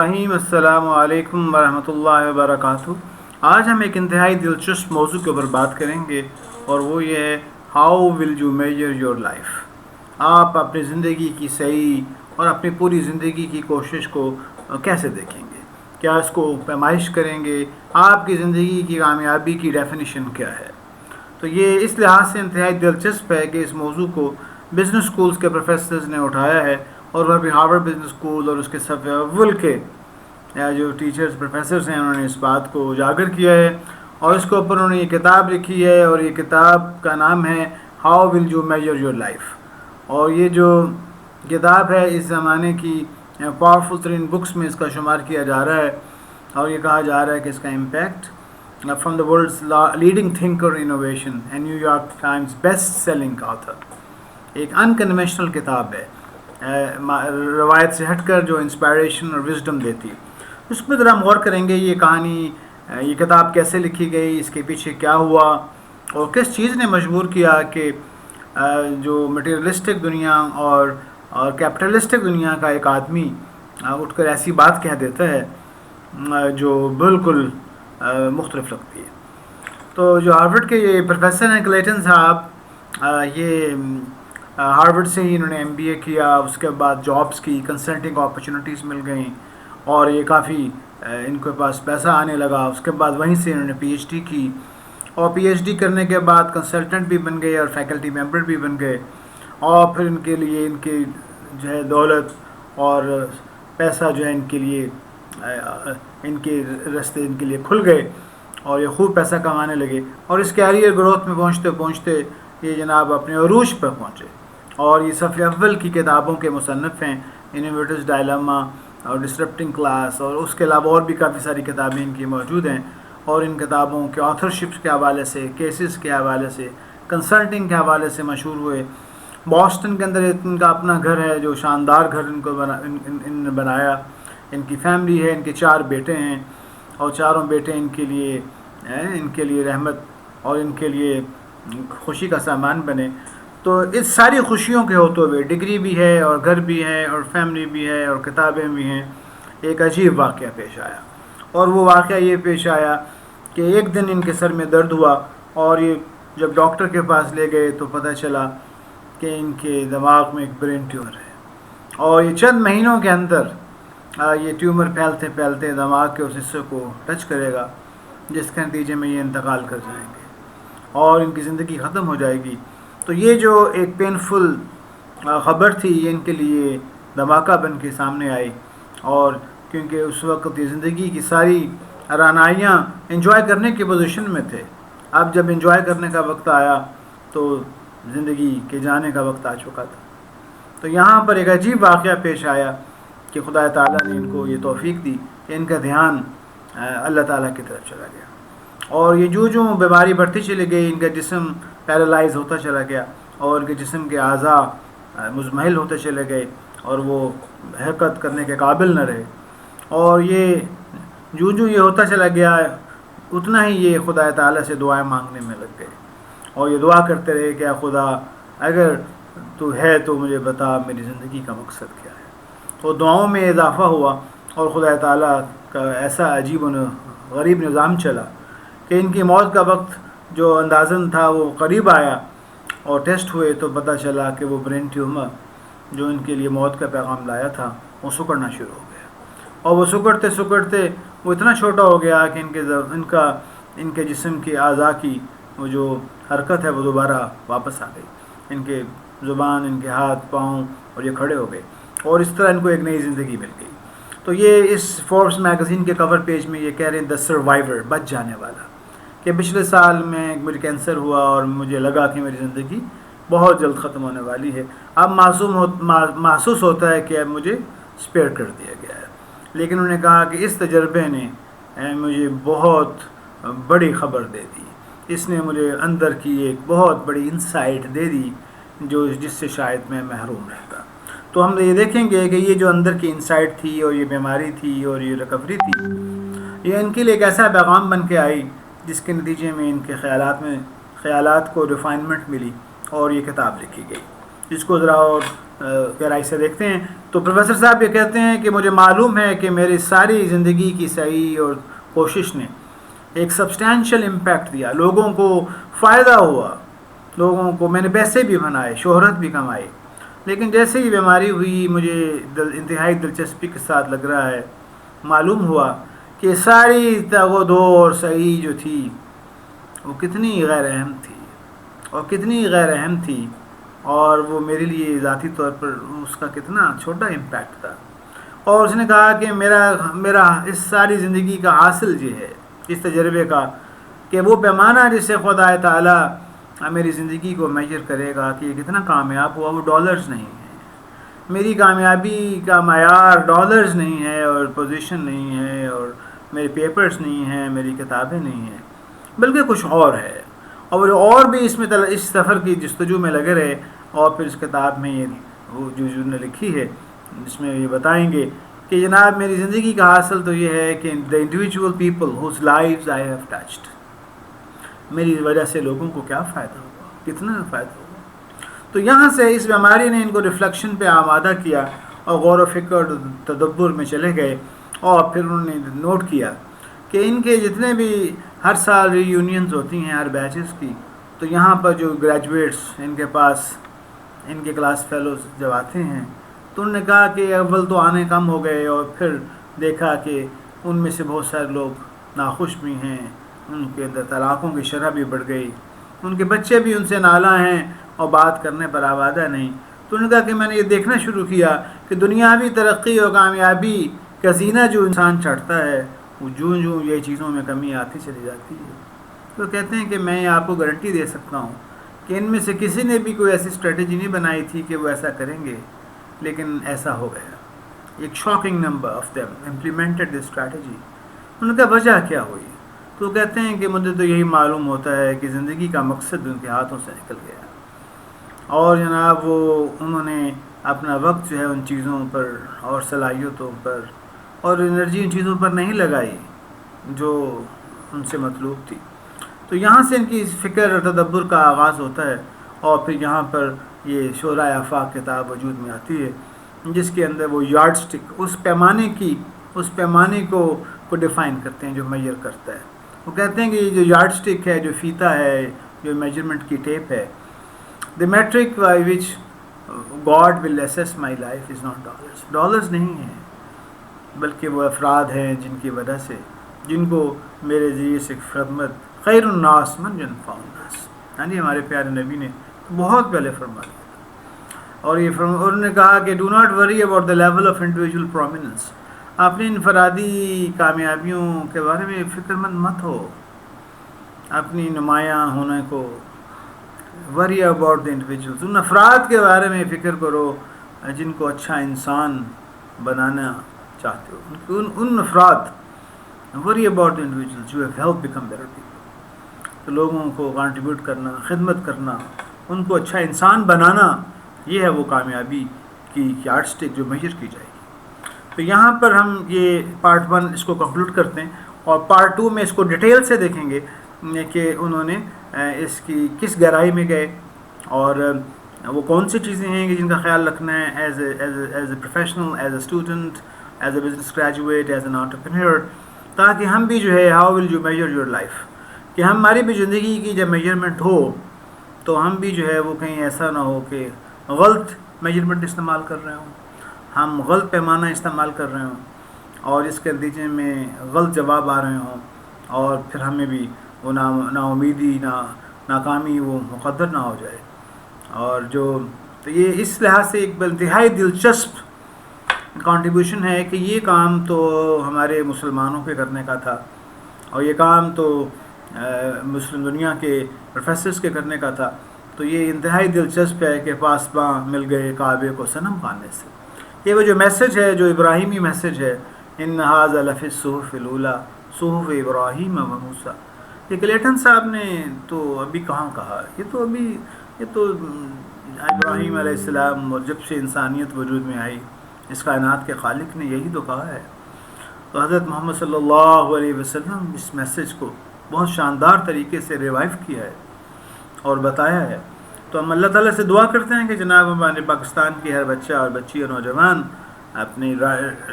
السلام علیکم ورحمۃ اللہ وبرکاتہ۔ آج ہم ایک انتہائی دلچسپ موضوع کے اوپر بات کریں گے، اور وہ یہ ہے how will you measure your life. آپ اپنی زندگی کی صحیح اور اپنی پوری زندگی کی کوشش کو کیسے دیکھیں گے؟ کیا اس کو پیمائش کریں گے؟ آپ کی زندگی کی کامیابی کی ڈیفینیشن کیا ہے؟ تو یہ اس لحاظ سے انتہائی دلچسپ ہے کہ اس موضوع کو بزنس سکولز کے پروفیسرز نے اٹھایا ہے، اور وہ بھی ہارورڈ بزنس اسکول اور اس کے صفحہ اول کے جو ٹیچرز پروفیسرز ہیں انہوں نے اس بات کو اجاگر کیا ہے، اور اس کے اوپر انہوں نے یہ کتاب لکھی ہے، اور یہ کتاب کا نام ہے how will you measure your life. اور یہ جو کتاب ہے اس زمانے کی پاورفل ترین بکس میں اس کا شمار کیا جا رہا ہے، اور یہ کہا جا رہا ہے کہ اس کا impact from the world's leading thinker innovation and New York Times best selling author. ایک انکنونشنل کتاب ہے، روایت سے ہٹ کر جو انسپائریشن اور وزڈم دیتی ہے۔ اس میں ذرا ہم غور کریں گے یہ کہانی، یہ کتاب کیسے لکھی گئی، اس کے پیچھے کیا ہوا، اور کس چیز نے مجبور کیا کہ جو مٹیریلسٹک دنیا اور کیپٹلسٹک دنیا کا ایک آدمی اٹھ کر ایسی بات کہہ دیتا ہے جو بالکل مختلف لگتی ہے۔ تو جو ہارورڈ کے یہ پروفیسر ہیں کلیٹن صاحب، یہ ہارورڈ سے ہی انہوں نے MBA کیا، اس کے بعد جابس کی، کنسلٹنگ اپرچونیٹیز مل گئیں، اور یہ کافی ان کے پاس پیسہ آنے لگا۔ اس کے بعد وہیں سے انہوں نے PhD کی، اور PhD کرنے کے بعد کنسلٹنٹ بھی بن گئے اور فیکلٹی ممبر بھی بن گئے، اور پھر ان کے لیے ان کی جو ہے دولت اور پیسہ جو ہے ان کے لیے ان کے راستے ان کے لیے کھل گئے، اور یہ خوب پیسہ کمانے لگے، اور اس کیریئر گروتھ میں پہنچتے پہنچتے یہ جناب اپنے عروج پر پہنچے، اور یہ صفحہ اول کی کتابوں کے مصنف ہیں، انوویٹرز ڈائلاما اور ڈسرپٹنگ کلاس، اور اس کے علاوہ اور بھی کافی ساری کتابیں ان کی موجود ہیں، اور ان کتابوں کے آتھرشپس کے حوالے سے، کیسز کے حوالے سے، کنسلٹنگ کے حوالے سے مشہور ہوئے۔ بoston کے اندر ان کا اپنا گھر ہے، جو شاندار گھر ان کو ان نے بنایا۔ ان کی فیملی ہے، ان کے 4 بیٹے ہیں، اور چاروں بیٹے ان کے لیے رحمت اور ان کے لیے خوشی کا سامان بنے۔ تو اس ساری خوشیوں کے ہوتے ہوئے ڈگری بھی ہے، اور گھر بھی ہے، اور فیملی بھی ہے، اور کتابیں بھی ہیں، ایک عجیب واقعہ پیش آیا، اور وہ واقعہ یہ پیش آیا کہ ایک دن ان کے سر میں درد ہوا، اور یہ جب ڈاکٹر کے پاس لے گئے تو پتہ چلا کہ ان کے دماغ میں ایک برین ٹیومر ہے، اور یہ چند مہینوں کے اندر یہ ٹیومر پھیلتے پھیلتے دماغ کے اس حصے کو ٹچ کرے گا، جس کے نتیجے میں یہ انتقال کر جائیں گے، اور ان کی زندگی ختم ہو جائے گی۔ تو یہ جو ایک پینفل خبر تھی، یہ ان کے لیے دھماکہ بن کے سامنے آئی، اور کیونکہ اس وقت یہ زندگی کی ساری رعنائیاں انجوائے کرنے کی پوزیشن میں تھے، اب جب انجوائے کرنے کا وقت آیا تو زندگی کے جانے کا وقت آ چکا تھا۔ تو یہاں پر ایک عجیب واقعہ پیش آیا کہ خدا تعالیٰ نے ان کو یہ توفیق دی کہ ان کا دھیان اللہ تعالیٰ کی طرف چلا گیا، اور یہ جو بیماری بڑھتی چلی گئی، ان کا جسم پیرالائز ہوتا چلا گیا، اور ان کے جسم کے اعضاء مزمحل ہوتے چلے گئے، اور وہ حرکت کرنے کے قابل نہ رہے، اور یہ جو یہ ہوتا چلا گیا اتنا ہی یہ خدا تعالیٰ سے دعائیں مانگنے میں لگ گئے، اور یہ دعا کرتے رہے کہ خدا اگر تو ہے تو مجھے بتا میری زندگی کا مقصد کیا ہے۔ تو دعاؤں میں اضافہ ہوا، اور خدا تعالیٰ کا ایسا عجیب و غریب نظام چلا کہ ان کی موت کا وقت جو اندازن تھا وہ قریب آیا، اور ٹیسٹ ہوئے تو پتہ چلا کہ وہ برین ٹیومر جو ان کے لیے موت کا پیغام لایا تھا وہ سکڑنا شروع ہو گیا، اور وہ سکڑتے وہ اتنا چھوٹا ہو گیا کہ ان کے جسم کے اعضاء کی وہ جو حرکت ہے وہ دوبارہ واپس آ گئی، ان کے زبان، ان کے ہاتھ پاؤں، اور یہ کھڑے ہو گئے، اور اس طرح ان کو ایک نئی زندگی مل گئی۔ تو یہ اس فوربس میگزین کے کور پیج میں یہ کہہ رہے ہیں دا سروائیور، بچ جانے والا، کہ پچھلے سال میں مجھے کینسر ہوا، اور مجھے لگا کہ میری زندگی بہت جلد ختم ہونے والی ہے، اب محسوس ہوتا ہے کہ اب مجھے اسپیئر کر دیا گیا ہے، لیکن انہوں نے کہا کہ اس تجربے نے مجھے بہت بڑی خبر دے دی، اس نے مجھے اندر کی ایک بہت بڑی انسائٹ دے دی جس سے شاید میں محروم رہتا۔ تو ہم یہ دیکھیں گے کہ یہ جو اندر کی انسائٹ تھی، اور یہ بیماری تھی، اور یہ ریکوری تھی، یہ ان کے لیے ایک ایسا پیغام بن کے آئی جس کے نتیجے میں ان کے خیالات کو ریفائنمنٹ ملی، اور یہ کتاب لکھی گئی، جس کو ذرا اور گہرائی سے دیکھتے ہیں تو پروفیسر صاحب یہ کہتے ہیں کہ مجھے معلوم ہے کہ میری ساری زندگی کی سعی اور کوشش نے ایک سبسٹینشیل امپیکٹ دیا، لوگوں کو فائدہ ہوا، لوگوں کو میں نے پیسے بھی بنائے، شہرت بھی کمائی، لیکن جیسے ہی بیماری ہوئی مجھے انتہائی دلچسپی کے ساتھ لگ رہا ہے، معلوم ہوا کہ ساری تگ و دو اور سعی جو تھی وہ کتنی غیر اہم تھی اور کتنی غیر اہم تھی، اور وہ میرے لیے ذاتی طور پر اس کا کتنا چھوٹا امپیکٹ تھا۔ اور اس نے کہا کہ میرا اس ساری زندگی کا حاصل یہ ہے، اس تجربے کا، کہ وہ پیمانہ جس سے خدا تعالیٰ میری زندگی کو میجر کرے گا کہ یہ کتنا کامیاب ہوا، وہ ڈالرز نہیں ہے۔ میری کامیابی کا معیار ڈالرز نہیں ہے اور پوزیشن نہیں ہے اور میرے پیپرز نہیں ہیں، میری کتابیں نہیں ہیں، بلکہ کچھ اور ہے۔ اور بھی اس میں اس سفر کی جستجو میں لگے رہے، اور پھر اس کتاب میں یہ وہ جو نے لکھی ہے جس میں یہ بتائیں گے کہ جناب میری زندگی کا حاصل تو یہ ہے کہ the individual people whose lives I have touched، میری وجہ سے لوگوں کو کیا فائدہ ہوا، کتنا فائدہ ہوا۔ تو یہاں سے اس بیماری نے ان کو ریفلیکشن پہ آمادہ کیا اور غور و فکر اور تدبر میں چلے گئے، اور پھر انہوں نے نوٹ کیا کہ ان کے جتنے بھی ہر سال ری یونینز ہوتی ہیں ہر بیچز کی، تو یہاں پر جو گریجویٹس ان کے پاس ان کے کلاس فیلوز جب آتے ہیں تو انہوں نے کہا کہ اول تو آنے کم ہو گئے، اور پھر دیکھا کہ ان میں سے بہت سارے لوگ ناخوش بھی ہیں، ان کے اندر طلاقوں کی شرح بھی بڑھ گئی، ان کے بچے بھی ان سے نالاں ہیں اور بات کرنے پر آبادہ نہیں۔ تو انہوں نے کہا کہ میں نے یہ دیکھنا شروع کیا کہ دنیاوی ترقی اور کامیابی کا زینہ جو انسان چڑھتا ہے وہ جوں یہ چیزوں میں کمی آتی چلی جاتی ہے۔ تو کہتے ہیں کہ میں آپ کو گارنٹی دے سکتا ہوں کہ ان میں سے کسی نے بھی کوئی ایسی اسٹریٹجی نہیں بنائی تھی کہ وہ ایسا کریں گے، لیکن ایسا ہو گیا۔ ایک shocking number of them implemented this strategy. ان کا وجہ کیا ہوئی؟ تو کہتے ہیں کہ مجھے تو یہی معلوم ہوتا ہے کہ زندگی کا مقصد ان کے ہاتھوں سے نکل گیا، اور جناب انہوں نے اپنا وقت جو ہے ان چیزوں پر اور صلاحیتوں پر اور انرجی ان چیزوں پر نہیں لگائی جو ان سے مطلوب تھی۔ تو یہاں سے ان کی فکر اور تدبر کا آغاز ہوتا ہے، اور پھر یہاں پر یہ شورائے آفاق کتاب وجود میں آتی ہے جس کے اندر وہ یارڈ سٹک اس پیمانے کو ڈیفائن کرتے ہیں جو میجر کرتا ہے۔ وہ کہتے ہیں کہ یہ جو یارڈ سٹک ہے، جو فیتہ ہے، جو میجرمنٹ کی ٹیپ ہے، the metric by which God will assess my life is not dollars۔ Dollars نہیں ہیں، بلکہ وہ افراد ہیں جن کی وجہ سے، جن کو میرے ذریعے سے خدمت، خیر الناس من ينفع الناس، یعنی ہمارے پیارے نبی نے بہت پہلے فرمایا۔ اور انہوں نے کہا کہ do not worry about the level of individual prominence، اپنی انفرادی کامیابیوں کے بارے میں فکر مند مت ہو، اپنی نمایاں ہونے کو worry about the individuals، ان افراد کے بارے میں فکر کرو جن کو اچھا انسان بنانا چاہتے ہو، ان افراد، worry about the individuals who have helped become better people۔ تو لوگوں کو کنٹریبیوٹ کرنا، خدمت کرنا، ان کو اچھا انسان بنانا، یہ ہے وہ کامیابی کی یارڈ سٹک جو میجر کی جائے گی۔ تو یہاں پر ہم یہ پارٹ 1 اس کو کنکلوڈ کرتے ہیں، اور پارٹ 2 میں اس کو ڈیٹیل سے دیکھیں گے کہ انہوں نے اس کی کس گہرائی میں گئے، اور وہ کون سی چیزیں ہیں کہ جن کا خیال رکھنا ہے as a professional, as a student, as a business graduate, as an entrepreneur, تاکہ ہم بھی جو ہے how will you measure your life, کہ ہماری بھی زندگی کی جب میجرمنٹ ہو تو ہم بھی جو ہے وہ کہیں ایسا نہ ہو کہ غلط میجرمنٹ استعمال کر رہے ہوں، ہم غلط پیمانہ استعمال کر رہے ہوں، اور اس کے نتیجے میں غلط جواب آ رہے ہوں، اور پھر ہمیں بھی وہ نا امیدی، ناکامی وہ مقدر نہ ہو جائے۔ اور تو یہ اس لحاظ سے ایک انتہائی دلچسپ کنٹریبیوشن ہے کہ یہ کام تو ہمارے مسلمانوں کے کرنے کا تھا، اور یہ کام تو مسلم دنیا کے پروفیسرز کے کرنے کا تھا۔ تو یہ انتہائی دلچسپ ہے کہ پاسباں مل گئے کعبے کو صنم خانے سے۔ یہ وہ جو میسج ہے، جو ابراہیمی میسج ہے، ان ھذا لفی الصحف الاولی صحف ابراہیم و موسیٰ، یہ کلیٹن صاحب نے تو ابھی کہاں کہا، یہ تو ابراہیم علیہ السلام اور جب سے انسانیت وجود میں آئی، اس کائنات کے خالق نے یہی تو کہا ہے۔ تو حضرت محمد صلی اللہ علیہ وسلم اس میسج کو بہت شاندار طریقے سے ریوائیو کیا ہے اور بتایا ہے۔ تو ہم اللہ تعالیٰ سے دعا کرتے ہیں کہ جناب ہمارے پاکستان کے ہر بچہ اور بچی اور نوجوان اپنی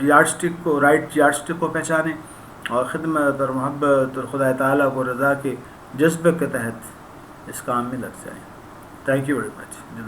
یارڈ اسٹک کو، رائٹ یارڈ اسٹک کو پہچانیں اور خدمت اور محبت اور خدا تعالیٰ کو رضا کے جذبے کے تحت اس کام میں لگ جائیں. Thank you very much.